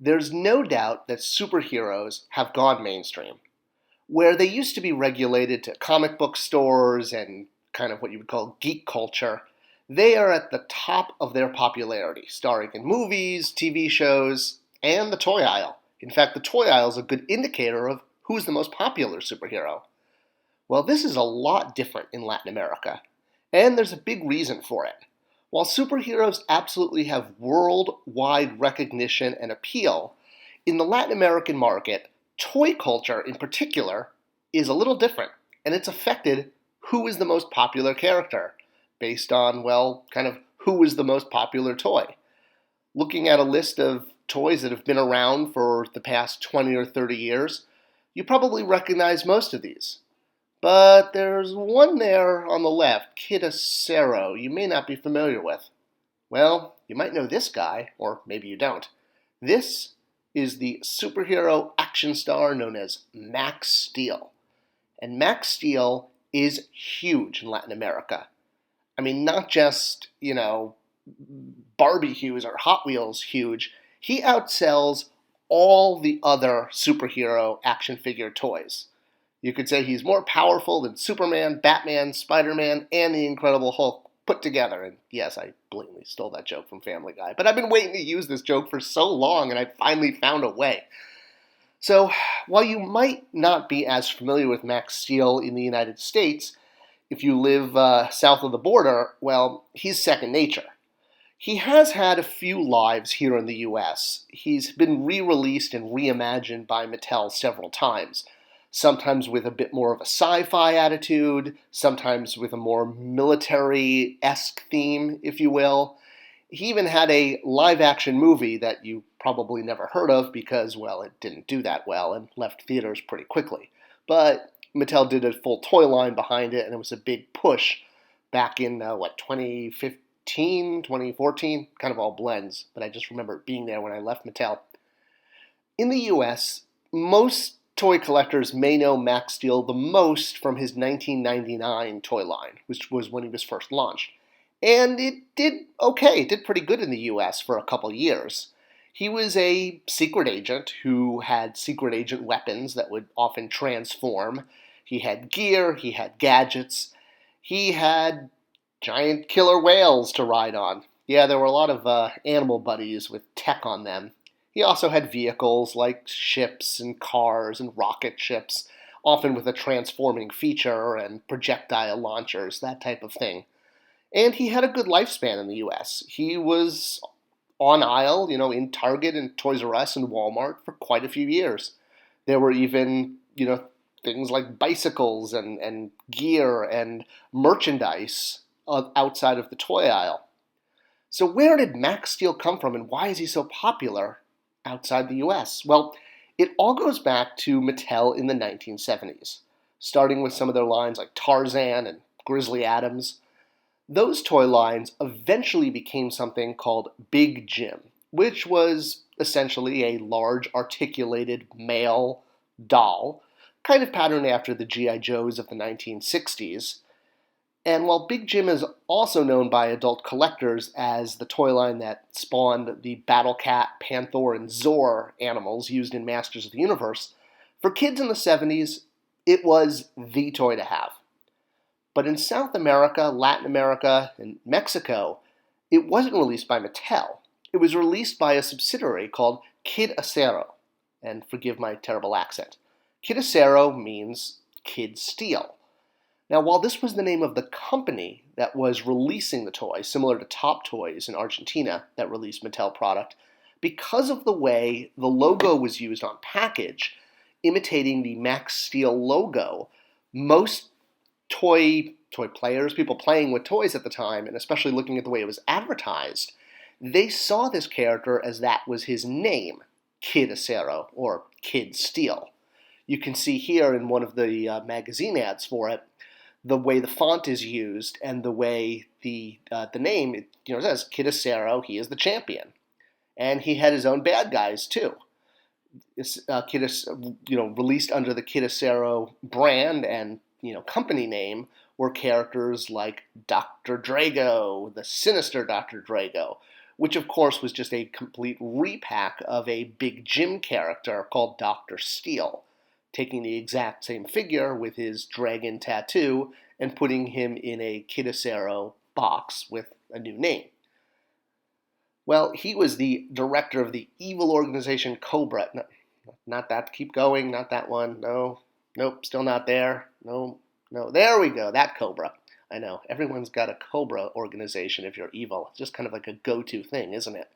There's no doubt that superheroes have gone mainstream. Where they used to be regulated to comic book stores and kind of what you would call geek culture, they are at the top of their popularity, starring in movies, TV shows, and the toy aisle. In fact, the toy aisle is a good indicator of who's the most popular superhero. Well, this is a lot different in Latin America, and there's a big reason for it. While superheroes absolutely have worldwide recognition and appeal, in the Latin American market, toy culture in particular is a little different, and it's affected who is the most popular character based on, well, kind of who is the most popular toy. Looking at a list of toys that have been around for the past 20 or 30 years, you probably recognize most of these. But there's one there on the left, Kid Acero, you may not be familiar with. Well, you might know this guy, or maybe you don't. This is the superhero action star known as Max Steel. And Max Steel is huge in Latin America. I mean, not just, Barbie huge or Hot Wheels huge. He outsells all the other superhero action figure toys. You could say he's more powerful than Superman, Batman, Spider-Man, and the Incredible Hulk put together. And yes, I blatantly stole that joke from Family Guy. But I've been waiting to use this joke for so long, and I finally found a way. So, while you might not be as familiar with Max Steel in the United States, if you live south of the border, well, he's second nature. He has had a few lives here in the US. He's been re-released and reimagined by Mattel several times. Sometimes with a bit more of a sci-fi attitude, sometimes with a more military-esque theme, if you will. He even had a live-action movie that you probably never heard of because, well, it didn't do that well and left theaters pretty quickly. But Mattel did a full toy line behind it, and it was a big push back in, 2015, 2014? Kind of all blends, but I just remember being there when I left Mattel. In the US, most toy collectors may know Max Steel the most from his 1999 toy line, which was when he was first launched. And it did okay, it did pretty good in the US for a couple years. He was a secret agent who had secret agent weapons that would often transform. He had gear, he had gadgets, he had giant killer whales to ride on. Yeah, there were a lot of animal buddies with tech on them. He also had vehicles like ships and cars and rocket ships, often with a transforming feature and projectile launchers, that type of thing. And he had a good lifespan in the US. He was on aisle, in Target and Toys R Us and Walmart for quite a few years. There were even, things like bicycles and gear and merchandise outside of the toy aisle. So where did Max Steel come from and why is he so popular outside the US? Well, it all goes back to Mattel in the 1970s, starting with some of their lines like Tarzan and Grizzly Adams. Those toy lines eventually became something called Big Jim, which was essentially a large articulated male doll, kind of patterned after the G.I. Joes of the 1960s. And while Big Jim is also known by adult collectors as the toy line that spawned the Battle Cat, Panther, and Zor animals used in Masters of the Universe, for kids in the 70s, it was the toy to have. But in South America, Latin America, and Mexico, it wasn't released by Mattel. It was released by a subsidiary called Kid Acero. And forgive my terrible accent. Kid Acero means Kid Steel. Now, while this was the name of the company that was releasing the toy, similar to Top Toys in Argentina that released Mattel product, because of the way the logo was used on package, imitating the Max Steel logo, most toy players, people playing with toys at the time, and especially looking at the way it was advertised, they saw this character as that was his name, Kid Acero, or Kid Steel. You can see here in one of the magazine ads for it, the way the font is used and the way the name, it says Kid Acero, he is the champion. And he had his own bad guys too. Released under the Kid Acero brand and company name were characters like Dr. Drago, the sinister Dr. Drago, which of course was just a complete repack of a Big Jim character called Dr. Steele, taking the exact same figure with his dragon tattoo and putting him in a Kid Acero box with a new name. Well, he was the director of the evil organization Cobra. No, not that. Keep going. Not that one. No. Nope. Still not there. No. There we go. That Cobra. I know. Everyone's got a Cobra organization if you're evil. It's just kind of like a go-to thing, isn't it?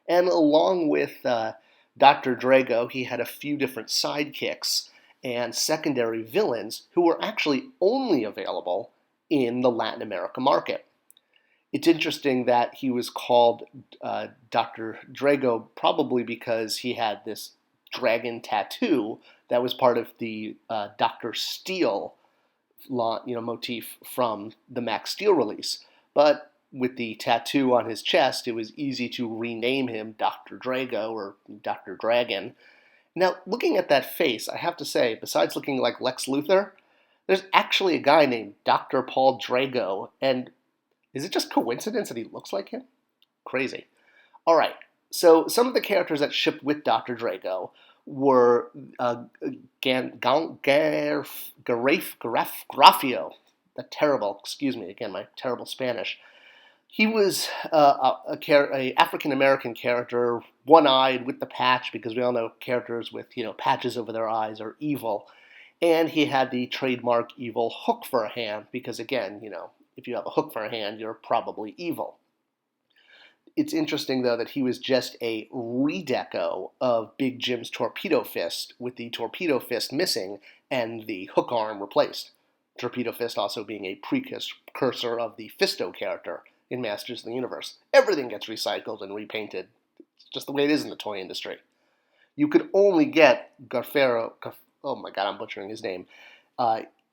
And along with Dr. Drago, he had a few different sidekicks and secondary villains who were actually only available in the Latin America market. It's interesting that he was called Dr. Drago probably because he had this dragon tattoo that was part of the Dr. Steele motif from the Max Steel release. But with the tattoo on his chest, it was easy to rename him Dr. Drago or Dr. Dragon. Now, looking at that face, I have to say, besides looking like Lex Luthor, there's actually a guy named Dr. Paul Drago, and is it just coincidence that he looks like him? Crazy. All right, so some of the characters that shipped with Dr. Drago were Garafio, my terrible Spanish. He was a African-American character, one-eyed with the patch, because we all know characters with patches over their eyes are evil. And he had the trademark evil hook for a hand, because again, if you have a hook for a hand, you're probably evil. It's interesting, though, that he was just a redeco of Big Jim's Torpedo Fist, with the Torpedo Fist missing and the hook arm replaced. Torpedo Fist also being a precursor of the Fisto character in Masters of the Universe. Everything gets recycled and repainted. It's just the way it is in the toy industry. You could only get Garfero, oh my god, I'm butchering his name,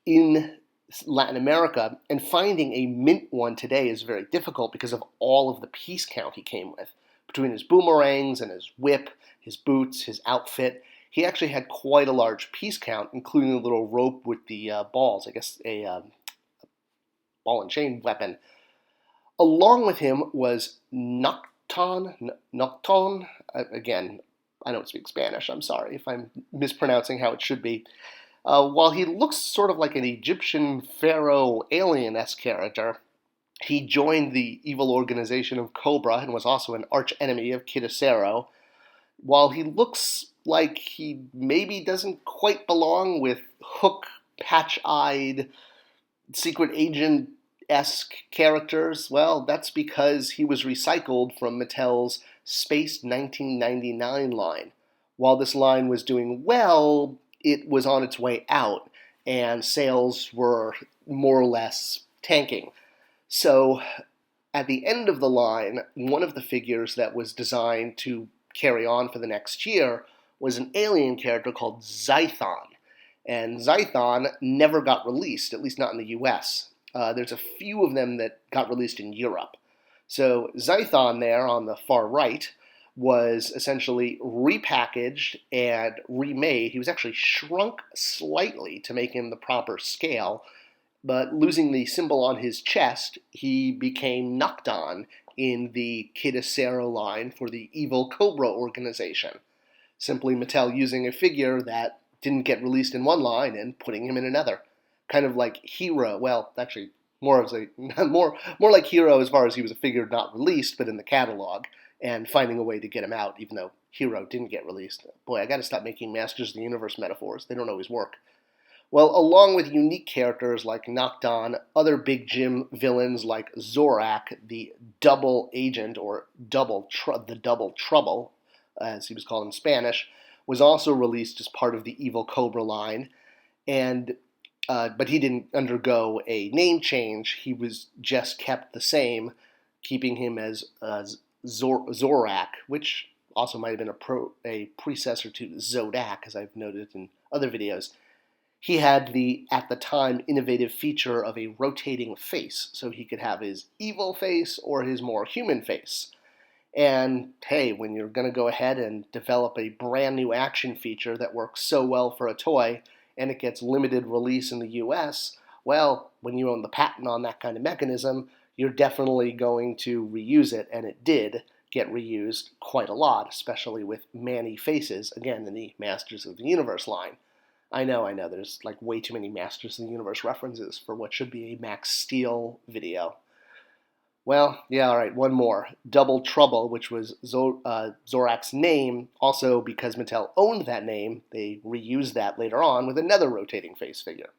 in Latin America, and finding a mint one today is very difficult because of all of the piece count he came with. Between his boomerangs and his whip, his boots, his outfit, he actually had quite a large piece count, including a little rope with the balls, I guess a ball and chain weapon. Along with him was Nocton. Again, I don't speak Spanish, I'm sorry if I'm mispronouncing how it should be. While he looks sort of like an Egyptian pharaoh alien-esque character, he joined the evil organization of Cobra and was also an arch-enemy of Kid Acero. While he looks like he maybe doesn't quite belong with Hook, patch-eyed, secret agent-esque characters, well, that's because he was recycled from Mattel's Space 1999 line. While this line was doing well, it was on its way out, and sales were more or less tanking. So, at the end of the line, one of the figures that was designed to carry on for the next year was an alien character called Zython. And Zython never got released, at least not in the US. There's a few of them that got released in Europe. So, Zython there on the far right was essentially repackaged and remade. He was actually shrunk slightly to make him the proper scale, but losing the symbol on his chest, he became Nocton in the Kid Acero line for the evil Cobra organization. Simply Mattel using a figure that didn't get released in one line and putting him in another. Kind of like Hero, well, actually more like Hero as far as he was a figure not released, but in the catalog, and finding a way to get him out, even though Hero didn't get released. Boy, I gotta stop making Masters of the Universe metaphors. They don't always work. Well, along with unique characters like Nocton, other Big Jim villains like Zorak, the double agent, or the double trouble, as he was called in Spanish, was also released as part of the evil Cobra line, and but he didn't undergo a name change. He was just kept the same, keeping him as Zorak, which also might have been a predecessor to Zodak, as I've noted in other videos. He had the, at the time, innovative feature of a rotating face, so he could have his evil face or his more human face. And hey, when you're going to go ahead and develop a brand new action feature that works so well for a toy, and it gets limited release in the US, well, when you own the patent on that kind of mechanism, you're definitely going to reuse it, and it did, get reused quite a lot, especially with Manny faces, again, in the Masters of the Universe line. I know, there's like way too many Masters of the Universe references for what should be a Max Steel video. Well, yeah, all right, one more. Double Trouble, which was Zorak's name. Also, because Mattel owned that name, they reused that later on with another rotating face figure.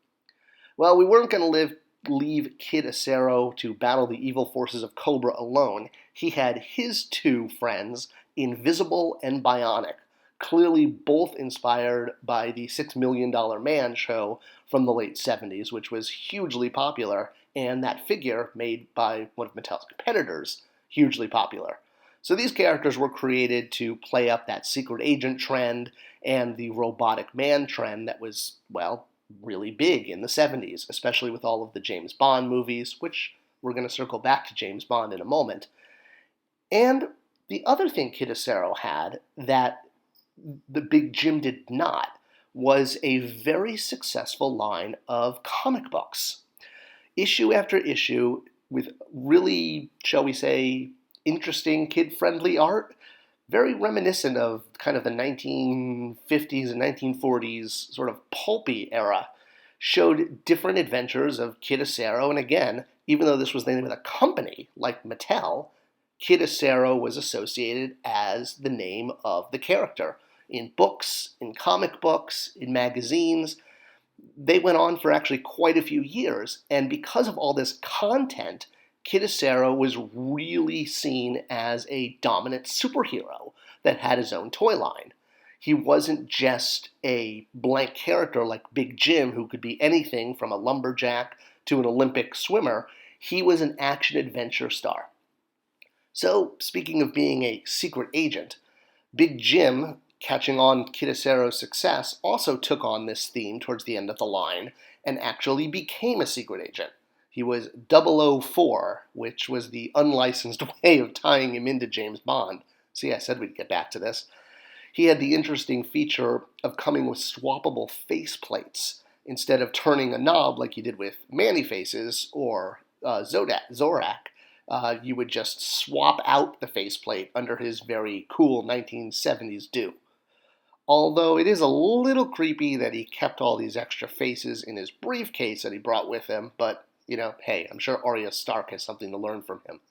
Well, we weren't going to leave Kid Acero to battle the evil forces of Cobra alone. He had his two friends, Invisible and Bionic, clearly both inspired by the $6 Million Man show from the late 70s, which was hugely popular, and that figure, made by one of Mattel's competitors, hugely popular. So these characters were created to play up that secret agent trend and the robotic man trend that was, well, really big in the 70s, especially with all of the James Bond movies, which we're going to circle back to James Bond in a moment. And the other thing Kid Acero had that the Big Jim did not was a very successful line of comic books. Issue after issue with really, shall we say, interesting kid-friendly art, very reminiscent of kind of the 1950s and 1940s sort of pulpy era, showed different adventures of Kid Acero, and again, even though this was the name of a company like Mattel, Kid Acero was associated as the name of the character. In books, in comic books, in magazines. They went on for actually quite a few years, and because of all this content, Kid Acero was really seen as a dominant superhero that had his own toy line. He wasn't just a blank character like Big Jim, who could be anything from a lumberjack to an Olympic swimmer. He was an action-adventure star. So, speaking of being a secret agent, Big Jim, catching on Kid Acero's success, also took on this theme towards the end of the line and actually became a secret agent. He was 004, which was the unlicensed way of tying him into James Bond. See, I said we'd get back to this. He had the interesting feature of coming with swappable faceplates instead of turning a knob like you did with Manny Faces or Zorak. You would just swap out the faceplate under his very cool 1970s do. Although it is a little creepy that he kept all these extra faces in his briefcase that he brought with him, but, hey, I'm sure Arya Stark has something to learn from him.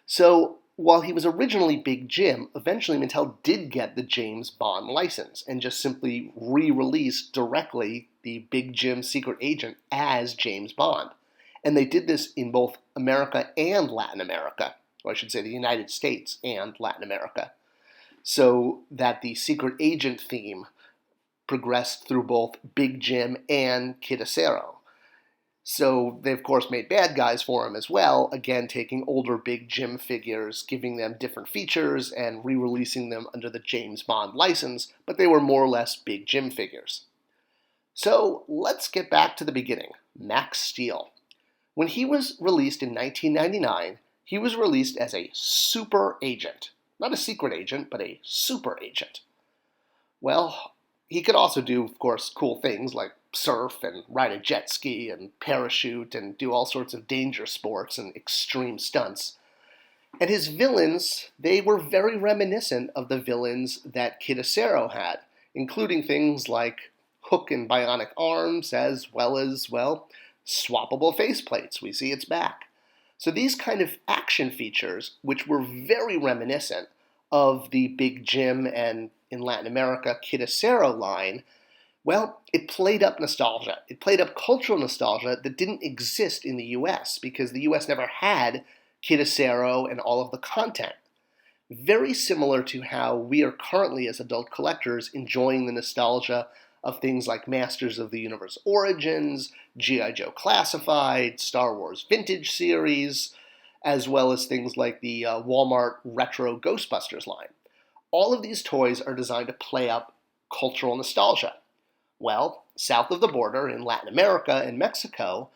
So, while he was originally Big Jim, eventually Mattel did get the James Bond license and just simply re-released directly the Big Jim Secret Agent as James Bond. And they did this in both America and Latin America, or I should say the United States and Latin America, so that the secret agent theme progressed through both Big Jim and Kid Acero. So they, of course, made bad guys for him as well, again taking older Big Jim figures, giving them different features, and re-releasing them under the James Bond license, but they were more or less Big Jim figures. So let's get back to the beginning, Max Steel. When he was released in 1999, he was released as a super agent. Not a secret agent, but a super agent. Well, he could also do, of course, cool things like surf and ride a jet ski and parachute and do all sorts of danger sports and extreme stunts. And his villains, they were very reminiscent of the villains that Kid Acero had, including things like hook and bionic arms, as well as, well, swappable faceplates. We see its back. So these kind of action features, which were very reminiscent of the Big Jim and, in Latin America, Kid Acero line, well, it played up nostalgia. It played up cultural nostalgia that didn't exist in the U.S. because the U.S. never had Kid Acero and all of the content. Very similar to how we are currently, as adult collectors, enjoying the nostalgia of things like Masters of the Universe Origins, G.I. Joe Classified, Star Wars Vintage Series, as well as things like the Walmart Retro Ghostbusters line. All of these toys are designed to play up cultural nostalgia. Well, south of the border in Latin America and Mexico,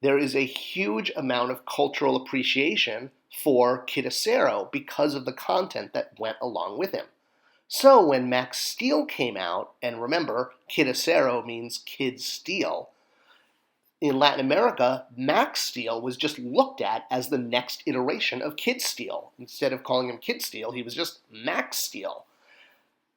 there is a huge amount of cultural appreciation for Kid Acero because of the content that went along with him. So when Max Steel came out, and remember, Kid Acero means Kid Steel, in Latin America, Max Steel was just looked at as the next iteration of Kid Steel. Instead of calling him Kid Steel, he was just Max Steel.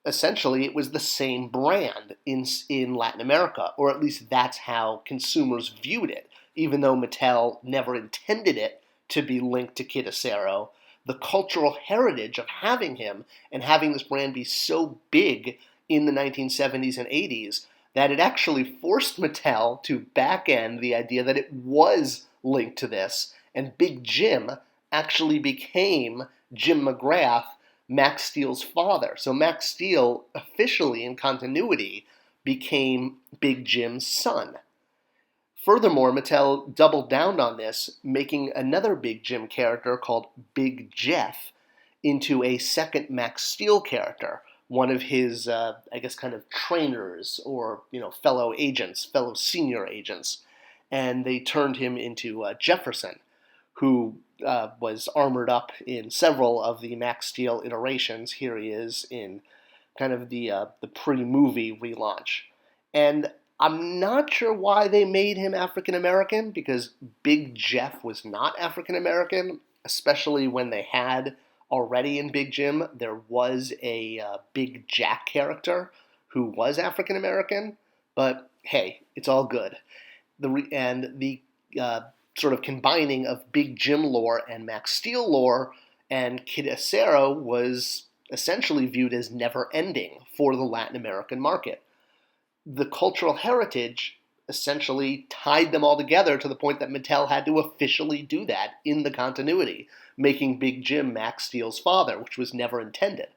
Essentially, it was the same brand in Latin America, or at least that's how consumers viewed it. Even though Mattel never intended it to be linked to Kid Acero, the cultural heritage of having him and having this brand be so big in the 1970s and 80s that it actually forced Mattel to back-end the idea that it was linked to this, and Big Jim actually became Jim McGrath, Max Steel's father. So Max Steel, officially in continuity, became Big Jim's son. Furthermore, Mattel doubled down on this, making another Big Jim character called Big Jeff into a second Max Steel character, one of his, kind of trainers or, fellow agents, fellow senior agents. And they turned him into Jefferson, who was armored up in several of the Max Steel iterations. Here he is in kind of the pre-movie relaunch. And I'm not sure why they made him African American, because Big Jeff was not African American, especially when they had already in Big Jim, there was a Big Jack character who was African American, but hey, it's all good. The sort of combining of Big Jim lore and Max Steel lore and Kid Acero was essentially viewed as never-ending for the Latin American market. The cultural heritage essentially tied them all together to the point that Mattel had to officially do that in the continuity, making Big Jim Max Steel's father, which was never intended.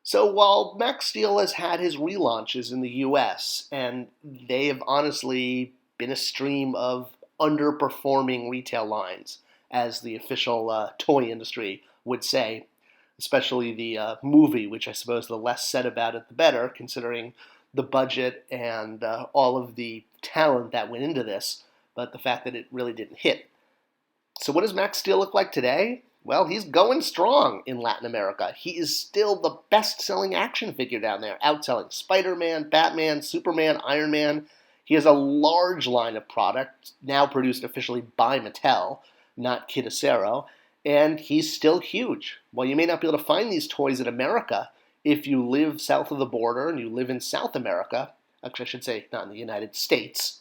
So while Max Steel has had his relaunches in the US, and they have honestly been a stream of underperforming retail lines, as the official toy industry would say, especially the movie, which I suppose the less said about it, the better, considering the budget and all of the talent that went into this, but the fact that it really didn't hit. So what does Max Steel look like today? Well, he's going strong in Latin America. He is still the best-selling action figure down there, outselling Spider-Man, Batman, Superman, Iron Man. He has a large line of products, now produced officially by Mattel, not Kid Acero, and he's still huge. While you may not be able to find these toys in America, if you live south of the border and you live in South America, actually I should say not in the United States,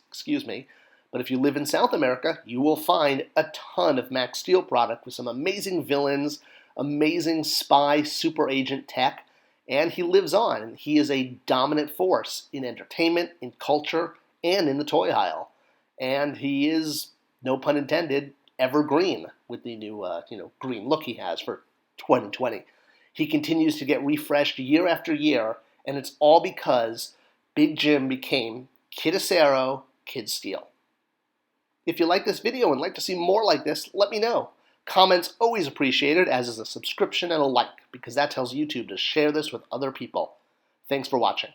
but if you live in South America, you will find a ton of Max Steel product with some amazing villains, amazing spy super agent tech, and he lives on. He is a dominant force in entertainment, in culture, and in the toy aisle. And he is, no pun intended, evergreen with the new green look he has for 2020. He continues to get refreshed year after year, and it's all because Big Jim became Kid Acero, Kid Steel. If you like this video and like to see more like this, let me know. Comments always appreciated, as is a subscription and a like, because that tells YouTube to share this with other people. Thanks for watching.